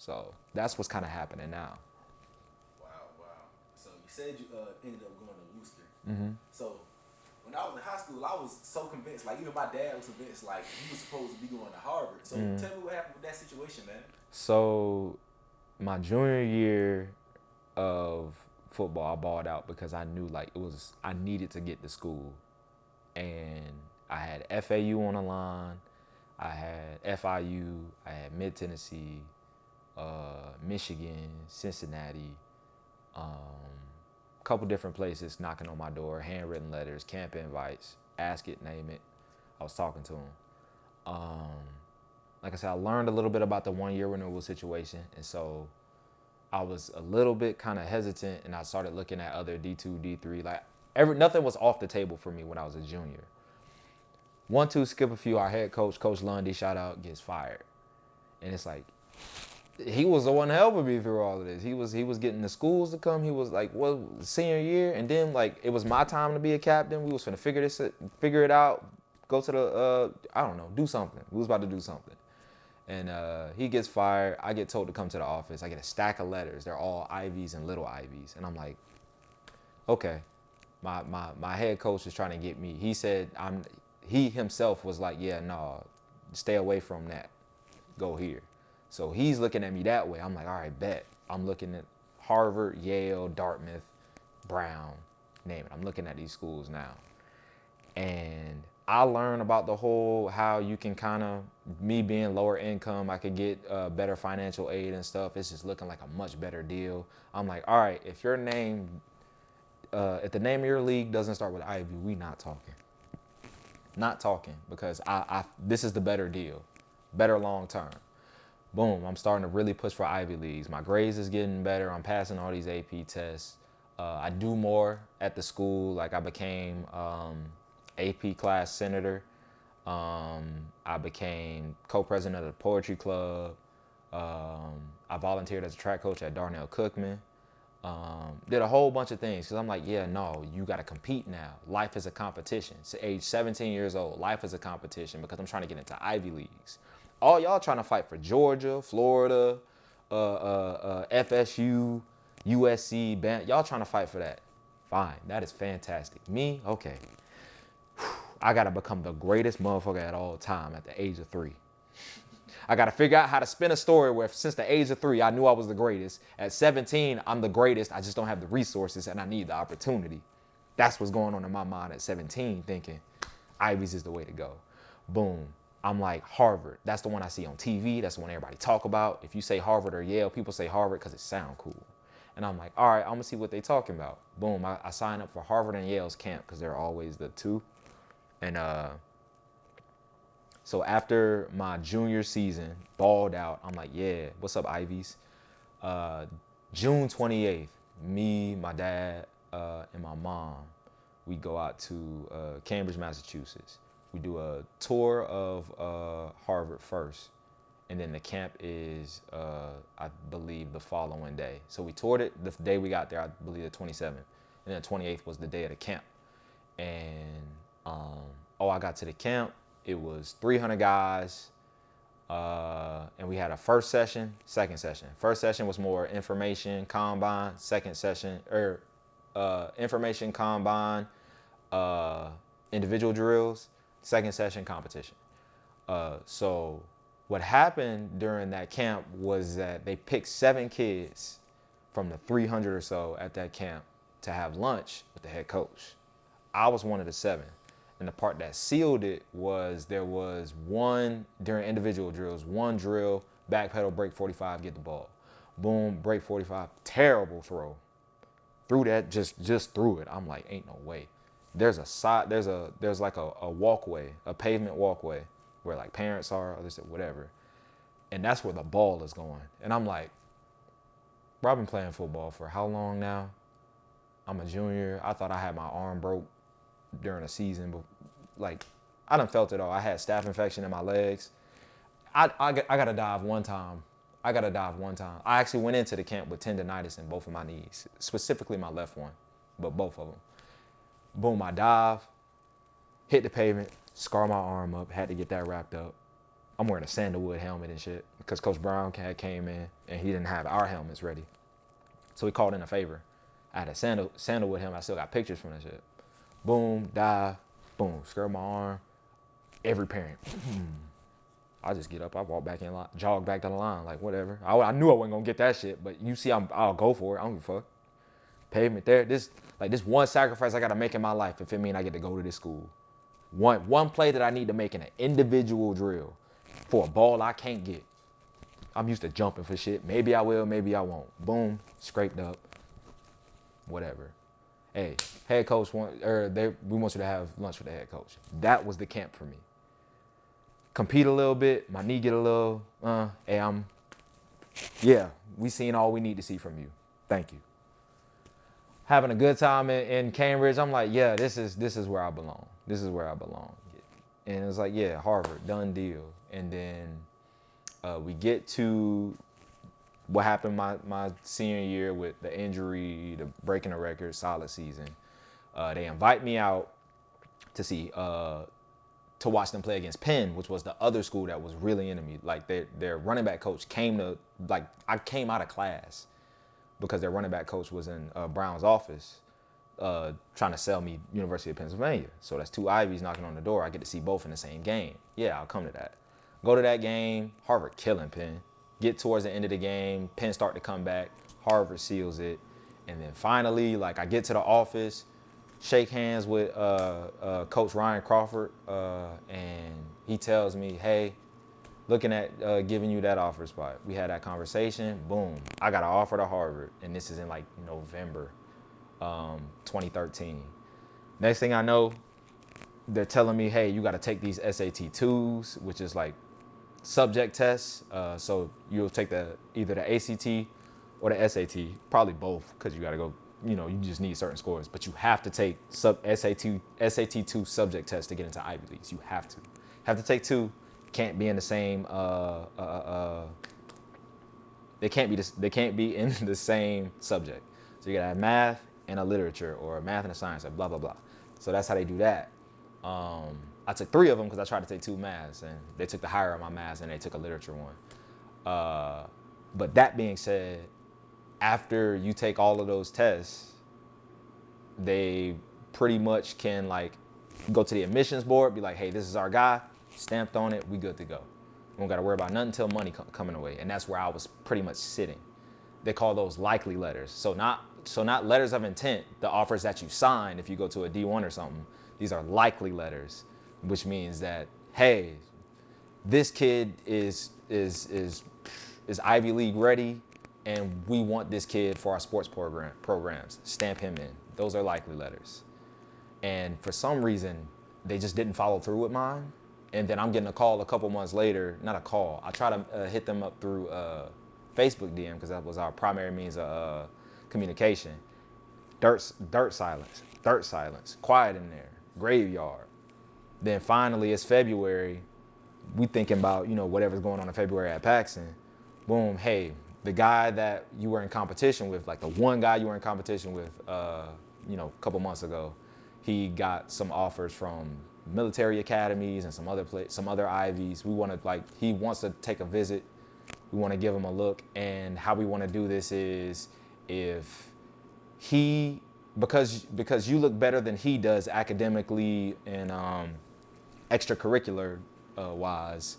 So that's what's kind of happening now. Wow, wow. So you said you ended up going to Worcester. Hmm. So when I was in high school, I was so convinced. Like even my dad was convinced. Like you were supposed to be going to Harvard. So Hmm. tell me what happened with that situation, man. So my junior year of football, I balled out because I knew like I needed to get to school, and I had FAU on the line, I had FIU, I had Mid Tennessee, Michigan, Cincinnati, a couple different places knocking on my door, handwritten letters, camp invites, ask it, name it. I was talking to them. Like I said, I learned a little bit about the 1 year renewal situation, and so I was a little bit kind of hesitant, and I started looking at other D2, D3. Like nothing was off the table for me when I was a junior. 1, 2, skip a few. Our head coach, Coach Lundy, shout out, gets fired, and it's like he was the one helping me through all of this. He was getting the schools to come. He was like, well, senior year, and then like it was my time to be a captain. We was gonna figure it out, go to the I don't know, do something. We was about to do something, and he gets fired. I get told to come to the office. I get a stack of letters. They're all Ivies and little Ivies, and I'm like, okay. My head coach is trying to get me. He said he himself was like, yeah, no, stay away from that. Go here. So he's looking at me that way. I'm like, all right, bet. I'm looking at Harvard, Yale, Dartmouth, Brown, name it. I'm looking at these schools now. And I learned about the whole how you can kind of, me being lower income, I could get better financial aid and stuff. It's just looking like a much better deal. I'm like, all right, if your name, if the name of your league doesn't start with Ivy, we not talking. Not talking, because this is the better deal, better long term. Boom, I'm starting to really push for Ivy Leagues. My grades is getting better. I'm passing all these AP tests. I do more at the school. Like I became AP class senator. I became co-president of the poetry club. I volunteered as a track coach at Darnell Cookman. Did a whole bunch of things because I'm like, yeah, no, you got to compete now. Life is a competition. So age 17 years old, life is a competition because I'm trying to get into Ivy Leagues. All y'all trying to fight for Georgia, Florida, FSU, USC, y'all trying to fight for that. Fine, that is fantastic. Me, okay. I got to become the greatest motherfucker at all time at the age of 3. I got to figure out how to spin a story where since the age of 3, I knew I was the greatest. At 17, I'm the greatest. I just don't have the resources and I need the opportunity. That's what's going on in my mind at 17, thinking Ivy's is the way to go. Boom. I'm like, Harvard. That's the one I see on TV. That's the one everybody talk about. If you say Harvard or Yale, people say Harvard because it sound cool. And I'm like, all right, I'm going to see what they talking about. Boom. I sign up for Harvard and Yale's camp because they're always the two. And so after my junior season, balled out, I'm like, yeah, what's up, Ivies? Uh, June 28th, me, my dad, and my mom, we go out to Cambridge, Massachusetts. We do a tour of Harvard first, and then the camp is, I believe, the following day. So we toured it the day we got there, I believe the 27th, and then the 28th was the day of the camp. And I got to the camp. It was 300 guys, and we had a first session, second session. First session was more information combine. Second session, information combine, uh, individual drills. Second session, competition. So what happened during that camp was that they picked 7 kids from the 300 or so at that camp to have lunch with the head coach. I was one of the 7. And the part that sealed it was there was one, during individual drills, one drill, backpedal, break 45, get the ball. Boom, break 45, terrible throw. Threw that, just threw it. I'm like, ain't no way. There's a side, there's like a walkway, a pavement walkway where like parents are, others whatever. And that's where the ball is going. And I'm like, bro, I've been playing football for how long now? I'm a junior. I thought I had my arm broke during a season, but like I done felt it all. I had staph infection in my legs. I got to dive one time. I actually went into the camp with tendonitis in both of my knees, specifically my left one, but both of them. Boom, I dive, hit the pavement, scar my arm up, had to get that wrapped up. I'm wearing a sandalwood helmet and shit because Coach Brown came in and he didn't have our helmets ready. So he called in a favor. I had a sandalwood helmet. I still got pictures from that shit. Boom, dive, boom, skirt my arm. Every parent. I just get up, I walk back in line, jog back down the line, like whatever. I knew I wasn't gonna get that shit, but you see, I'll go for it. I don't give a fuck. Pavement there. This one sacrifice I gotta make in my life if it mean I get to go to this school. One play that I need to make in an individual drill for a ball I can't get. I'm used to jumping for shit. Maybe I will, maybe I won't. Boom, scraped up. Whatever. Hey, head coach we want you to have lunch with the head coach. That was the camp for me. Compete a little bit, my knee get a little, we seen all we need to see from you. Thank you. Having a good time in Cambridge, I'm like, yeah, this is where I belong. This is where I belong. And it's like, yeah, Harvard, done deal. And then we get to what happened my senior year with the injury, the breaking the record, solid season. They invite me out to see to watch them play against Penn, which was the other school that was really into me. Like their running back coach I came out of class because their running back coach was in Brown's office trying to sell me University of Pennsylvania. So that's two Ivies knocking on the door. I get to see both in the same game. Yeah, I'll come to that. Go to that game, Harvard killing Penn. Get towards the end of the game, Penn start to come back, Harvard seals it. And then finally, like I get to the office, shake hands with Coach Ryan Crawford, and he tells me, hey, looking at giving you that offer spot. We had that conversation, boom, I got an offer to Harvard, and this is in like November 2013. Next thing I know, they're telling me, hey, you got to take these SAT-2s, which is like subject tests. So you'll take either the ACT or the SAT, probably both, because you got to go, you just need certain scores, but you have to take SAT-2 subject tests to get into Ivy Leagues. You have to take two. Can't be in the same. They can't be in the same subject. So you gotta have math and a literature, or math and a science, or blah blah blah. So that's how they do that. I took 3 of them because I tried to take 2 maths, and they took the higher of my maths, and they took a literature one. But that being said, after you take all of those tests, they pretty much can like go to the admissions board, be like, hey, this is our guy, stamped on it, we good to go. We don't got to worry about nothing until money coming away. And that's where I was pretty much sitting. They call those likely letters. So not letters of intent, the offers that you sign if you go to a D1 or something. These are likely letters, which means that, hey, this kid is Ivy League ready, and we want this kid for our sports programs. Stamp him in. Those are likely letters. And for some reason, they just didn't follow through with mine. And then I'm getting a call a couple months later. Not a call. I try to hit them up through Facebook DM because that was our primary means of communication. Dirt silence. Quiet in there. Graveyard. Then finally, it's February. We thinking about, whatever's going on in February at Paxson. Boom, hey, the guy that you were in competition with, like the one guy you were in competition with, a couple months ago, he got some offers from military academies and some other Ivies. He wants to take a visit. We want to give him a look. And how we want to do this is because you look better than he does academically and extracurricular wise,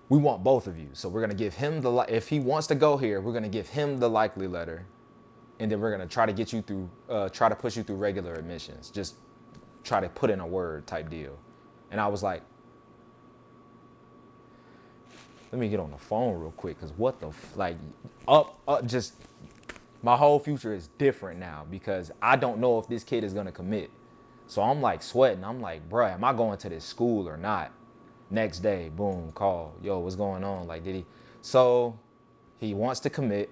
we want both of you. So we're going to give him if he wants to go here, we're going to give him the likely letter. And then we're going to try to get you through, try to push you through regular admissions. Just try to put in a word type deal. And I was like, let me get on the phone real quick. Cause what the, just my whole future is different now because I don't know if this kid is going to commit. So I'm like sweating. I'm like, bruh, am I going to this school or not? Next day, boom, call. Yo, what's going on? Like, did he? So he wants to commit.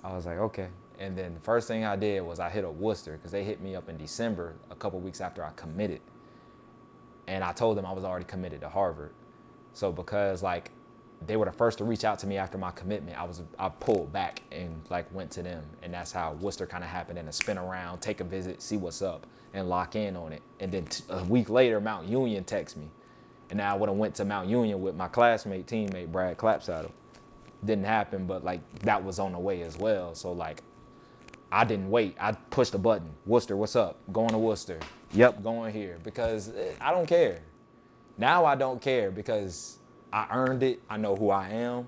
I was like, okay. And then the first thing I did was I hit up Worcester because they hit me up in December, a couple weeks after I committed. And I told them I was already committed to Harvard. So because they were the first to reach out to me after my commitment. I pulled back and like went to them, and that's how Worcester kind of happened. And a spin around, take a visit, see what's up, and lock in on it. And then a week later, Mount Union texted me, and now I would have went to Mount Union with my teammate Brad Clapsaddle. Didn't happen, but like that was on the way as well. So like I didn't wait. I pushed the button. Worcester, what's up? Going to Worcester. Yep, going here because I don't care. Now I don't care because I earned it. I know who I am.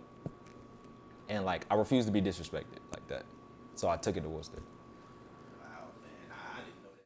And like I refuse to be disrespected like that. So I took it to Worcester.